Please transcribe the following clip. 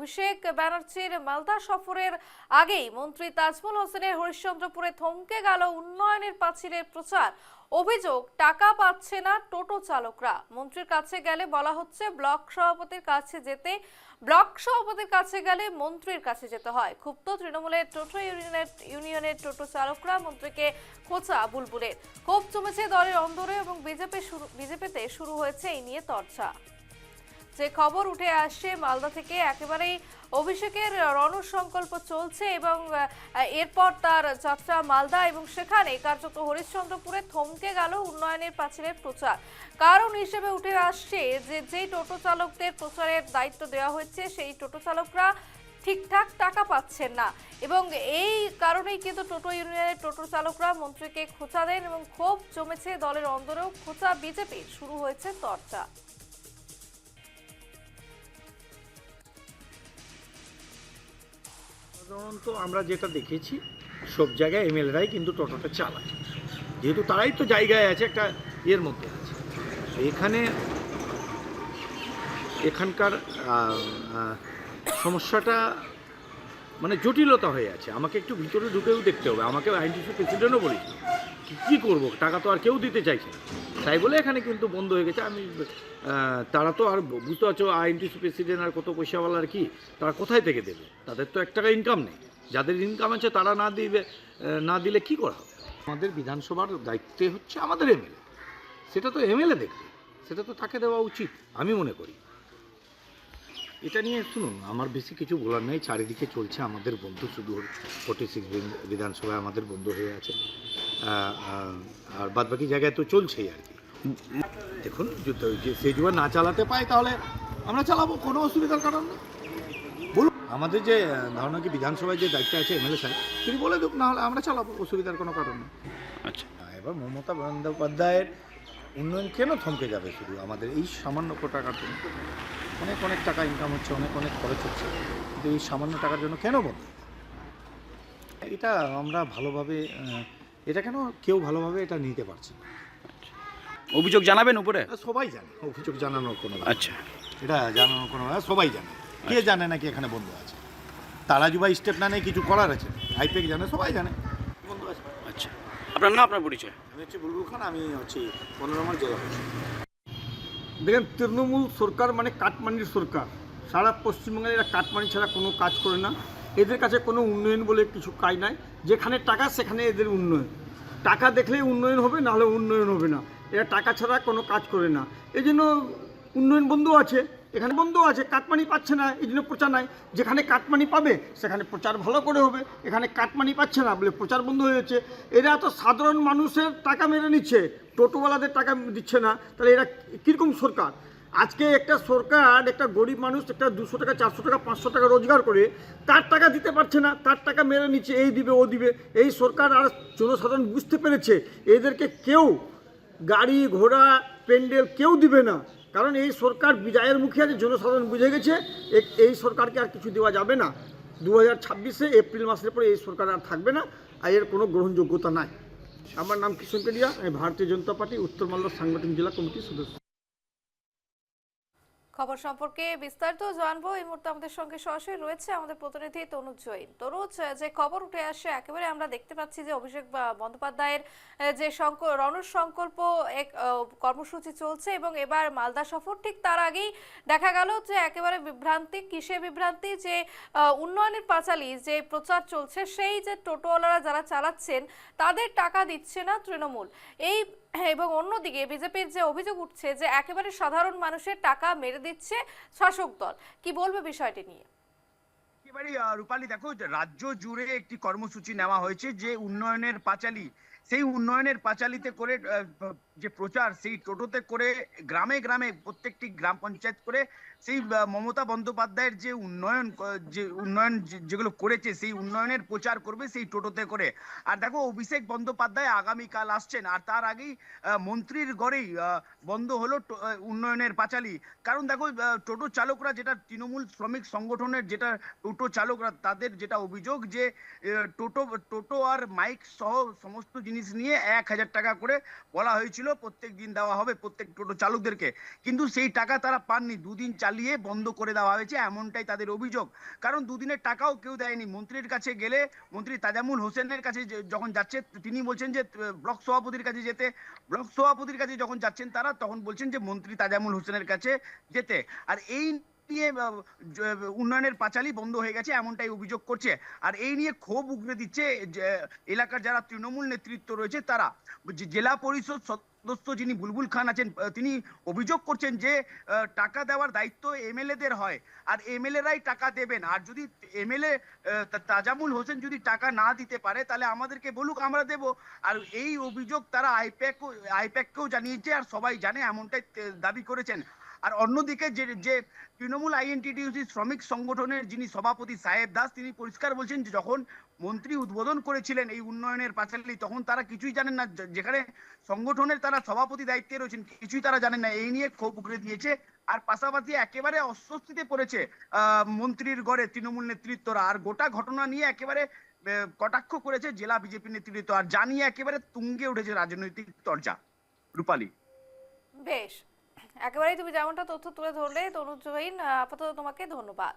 অভিষেক ব্যানার্জির মালদা সফরের আগেই মন্ত্রী তাজমল হোসেনের হরিশ্চন্দ্রপুরে থমকে গেল উন্নয়নের পাঁচিলের প্রচার। অভিযোগ, টাকা পাচ্ছে না টোটো চালকরা। মন্ত্রীর কাছে গেলে বলা হচ্ছে ব্লক সভাপতির কাছে গেলে মন্ত্রীর কাছে যেতে হয়। ক্ষুব্ধ তৃণমূলের টোটো ইউনিয়নের টোটো চালকরা মন্ত্রীকে খোঁচা বুলবুলের। ক্ষোভ জমেছে দলের অন্দরে এবং বিজেপিতে শুরু হয়েছে এই নিয়ে চর্চা। যে খবর উঠে আসছে মালদা থেকে, একেবারেই অভিষেকের রণসংকল্প চলছে এবং এরপর তার যাত্রা মালদা এবং সেখানে কার্যত হরিশ্চন্দ্রপুরে থমকে গেল উন্নয়নের পাঁচিলের প্রচার। কারণ হিসেবে উঠে আসছে যে যেই টোটো চালকদের প্রচারের দায়িত্ব দেওয়া হয়েছে সেই টোটো চালকরা ঠিকঠাক টাকা পাচ্ছেন না এবং এই কারণেই কিন্তু টোটো ইউনিয়নের টোটো চালকরা মন্ত্রীকে খোঁচা দেন এবং ক্ষোভ জমেছে দলের অন্দরেও। খোঁচা বিজেপির, শুরু হয়েছে চর্চা। সাধারণত আমরা যেটা দেখেছি সব জায়গায় এমএলএরাই কিন্তু টোটোটা চালায়, যেহেতু তারাই তো জায়গায় আছে, একটা এর মধ্যে আছে। এখানকার সমস্যাটা মানে জটিলতা হয়ে আছে। আমাকে একটু ভিতরে ঢুকেও দেখতে হবে। আমাকে আইনটিসি প্রেসিডেন্টও বলেছিল কী করবো, টাকা তো আর কেউ দিতে চাইছে না, তাই বলে এখানে কিন্তু বন্ধ হয়ে গেছে। তারা তো আর বুঝতে পারছো আইনটিসি প্রেসিডেন্ট আর কত পয়সাওয়ালা আর কি, তারা কোথায় থেকে দেবে? তাদের তো 1 টাকা ইনকাম নেই। যাদের ইনকাম আছে তারা না দিলে কি করা হবে? আমাদের বিধানসভার দায়িত্বে হচ্ছে আমাদের এমএলএ, সেটা তো এমএলএ দেখবে, সেটা তো তাকে দেওয়া উচিত আমি মনে করি। এটা নিয়ে শুনুন, আমার বেশি কিছু বলার নেই। চারিদিকে চলছে আমাদের বন্ধু, শুধু 46 বিধানসভায় আমাদের বন্ধু হয়ে আছে, আর বাদবাকি জায়গায় তো চলছেই আর কি। দেখুন, সে যদি না চালাতে পায় তাহলে আমরা চালাবো, কোনো অসুবিধার কারণ নেই। বলুন, আমাদের যে ধারণা কি বিধানসভায় যে দায়িত্ব আছে এমএলএ সাহেব, তিনি বলে দেব, না হলে আমরা চালাবো, অসুবিধার কোনো কারণ নেই। আচ্ছা, এবার মমতা বন্দ্যোপাধ্যায়ের উন্নয়ন কেন থমকে যাবে? শুধু আমাদের এই সামান্য টাকার জন্য অনেক টাকা ইনকাম হচ্ছে, অনেক খরচ হচ্ছে, কিন্তু এই সামান্য টাকার জন্য কেন বন্ধ? এটা আমরা ভালোভাবে, এটা কেন কেউ ভালোভাবে এটা নিতে পারছে না। অভিযোগ জানাবেন উপরে? সবাই জানে, অভিযোগ জানানোর কোনো, আচ্ছা, এটা জানানোর কোনো, সবাই জানে। কে জানে না কি এখানে বন্ধ আছে? তারাজু বা স্টেপ না নেই কিছু করার আছে, হাইপেক জানে, সবাই জানে বন্ধ আছে। আচ্ছা, আপনার নাম, আপনার পরিচয়? আমি হচ্ছে বুলবুল খান, আমি হচ্ছি 15 নম্বর জেলা। দেখেন, তৃণমূল সরকার মানে কাটমানির সরকার। সারা পশ্চিমবঙ্গে এরা কাটমানি ছাড়া কোনো কাজ করে না। এদের কাছে কোনো উন্নয়ন বলে কিছু কাজ নাই। যেখানে টাকা সেখানে এদের উন্নয়ন। টাকা দেখলেই উন্নয়ন হবে, নাহলে উন্নয়ন হবে না। এরা টাকা ছাড়া কোনো কাজ করে না। এই জন্য উন্নয়ন বন্ধ আছে, এখানে বন্ধ আছে, কাটমানি পাচ্ছে না, এই জন্য প্রচার নাই। যেখানে কাটমানি পাবে সেখানে প্রচার ভালো করে হবে। এখানে কাটমানি পাচ্ছে না বলে প্রচার বন্ধ হয়েছে। এরা তো সাধারণ মানুষের টাকা মেরে নিচ্ছে, টোটোওয়ালাদের টাকা দিচ্ছে না। তাহলে এরা কীরকম সরকার? আজকে একটা সরকার একটা গরিব মানুষ একটা 200 টাকা 400 টাকা 500 টাকা রোজগার করে তার টাকা দিতে পারছে না, তার টাকা মেরে নিচ্ছে, এই দিবে ও দিবে। এই সরকার আর জনসাধারণ বুঝতে পেরেছে এদেরকে কেউ গাড়ি ঘোড়া প্যান্ডেল কেউ দিবে না, কারণ এই সরকার বিজয়ের মুখে আছে। জনসাধারণ বুঝে গেছে এই সরকারকে আর কিছু দেওয়া যাবে না। 2026-এ এপ্রিল মাসের পরে এই সরকার আর থাকবে না, আর এর কোনো গ্রহণযোগ্যতা নাই। আমার নাম কিষণ কেডিয়া, আমি ভারতীয় জনতা পার্টি উত্তর মালদা সাংগঠনিক জেলা কমিটির সদস্য। খবর সম্পর্কে বিস্তারিত জানবো। এই মুহূর্তে আমাদের সঙ্গে সরাসরি রয়েছে আমাদের প্রতিনিধি তনুজ জৈন। তনুজ, যে খবর উঠে আসে, একেবারে আমরা দেখতে পাচ্ছি যে অভিষেক বন্দ্যোপাধ্যায়ের যে রণসংকল্প এক কর্মসূচি চলছে এবং এবার মালদা সফর, ঠিক তার আগেই দেখা গেল যে একেবারে বিভ্রান্তি। কিসে বিভ্রান্তি? যে উন্নয়নের পাঁচালী যে প্রচার চলছে, সেই যে টোটোওয়ালারা যারা চালাচ্ছেন তাদের টাকা দিচ্ছে না তৃণমূল, এই এবং অন্যদিকে বিজেপির যে অভিযোগ উঠছে যে একেবারে সাধারণ মানুষের টাকা মেরে দিচ্ছে শাসক দল। কি বলবে বিষয়টি নিয়ে? একেবারে রূপালী, দেখো, রাজ্য জুড়ে একটি কর্মসূচি নেওয়া হয়েছে যে উন্নয়নের পাঁচালী। সেই উন্নয়নের পাঁচালীতে করে যে প্রচার, সেই টোটোতে করে গ্রামে গ্রামে প্রত্যেকটি গ্রাম পঞ্চায়েত করে সেই মমতা বন্দ্যোপাধ্যায়ের যে উন্নয়ন যেগুলো করেছে সেই উন্নয়নের প্রচার করবে সেই টোটোতে করে। আর দেখো, অভিষেক বন্দ্যোপাধ্যায় আগামীকাল আসছেন, আর তার আগেই মন্ত্রীর গড়েই বন্ধ হলো উন্নয়নের পাঁচালী। কারণ দেখো, টোটো চালকরা, যেটা তৃণমূল শ্রমিক সংগঠনের যেটা টোটো চালকরা, তাদের যেটা অভিযোগ যে টোটো আর মাইক সহ সমস্ত জিনিস নিয়ে 1000 টাকা করে বলা হয়েছিল হয়েছিল প্রত্যেক দিন দেওয়া হবে প্রত্যেক টোটো চালকদেরকে, কিন্তু সেই টাকা তারা পাননি, দুদিন চালিয়ে বন্ধ করে দেওয়া হয়েছে, এমনটাই তাদের অভিযোগ। কারণ দুদিনের টাকাও কেউ দেয়নি। মন্ত্রীর কাছে গেলে মন্ত্রী তাজামুল হোসেনের কাছে যখন যাচ্ছে তিনি বলছেন যে ব্লক সভাপতির কাছে যেতে, ব্লক সভাপতির কাছে যখন যাচ্ছেন তারা তখন বলছেন যে মন্ত্রী তাজামুল হোসেনের কাছে যেতে। আর এই নিয়ে উন্নয়নের পাঁচালী বন্ধ হয়ে গেছে এমনটাই অভিযোগ করছে। আর এই নিয়ে ক্ষোভ উগরে দিচ্ছে যে এলাকার যারা তৃণমূল নেতৃত্ব রয়েছে তারা। জেলা পরিষদ সদস্য যিনি বুলবুল খান আছেন তিনি অভিযোগ করছেন যে টাকা দেওয়ার দায়িত্ব এমএলএদের হয়, আর এমএলএরাই টাকা দেবেন। আর যদি এমএলএ তাজামুল হোসেন যদি টাকা না দিতে পারে তাহলে আমাদেরকে বলুক, আমরা দেব। আর এই অভিযোগ তারা আইপ্যাককেও জানিয়েছে আর সবাই জানে, এমনটাই দাবি করেছেন। আর অন্যদিকে যে তৃণমূল আইএনটিটিউসি শ্রমিক সংগঠনের যিনি সভাপতি সাহেব দাস তিনি পরিষ্কার বলছেন যে যখন মন্ত্রী উদ্বোধন করেছিলেন এই উন্নয়নের পাঁচালী তখন তারা কিছুই জানেন না, যেখানে সংগঠনের তারা সভাপতি দায়িত্বে রয়েছেন কিছুই তারা জানেন না। এই নিয়ে ক্ষোভ উগরে দিয়েছে। আর পাশাপাশি একেবারে অস্বস্তিতে পড়েছে মন্ত্রীর গড়ে তৃণমূল নেতৃত্বরা। আর গোটা ঘটনা নিয়ে একেবারে কটাক্ষ করেছে জেলা বিজেপি নেতৃত্ব, আর জানিয়ে একেবারে তুঙ্গে উঠেছে রাজনৈতিক চর্চা। রূপালী, বেশ, একেবারেই তুমি যেমনটা তথ্য তুলে ধরলে তনুজ জহিন, আপাতত তোমাকে ধন্যবাদ।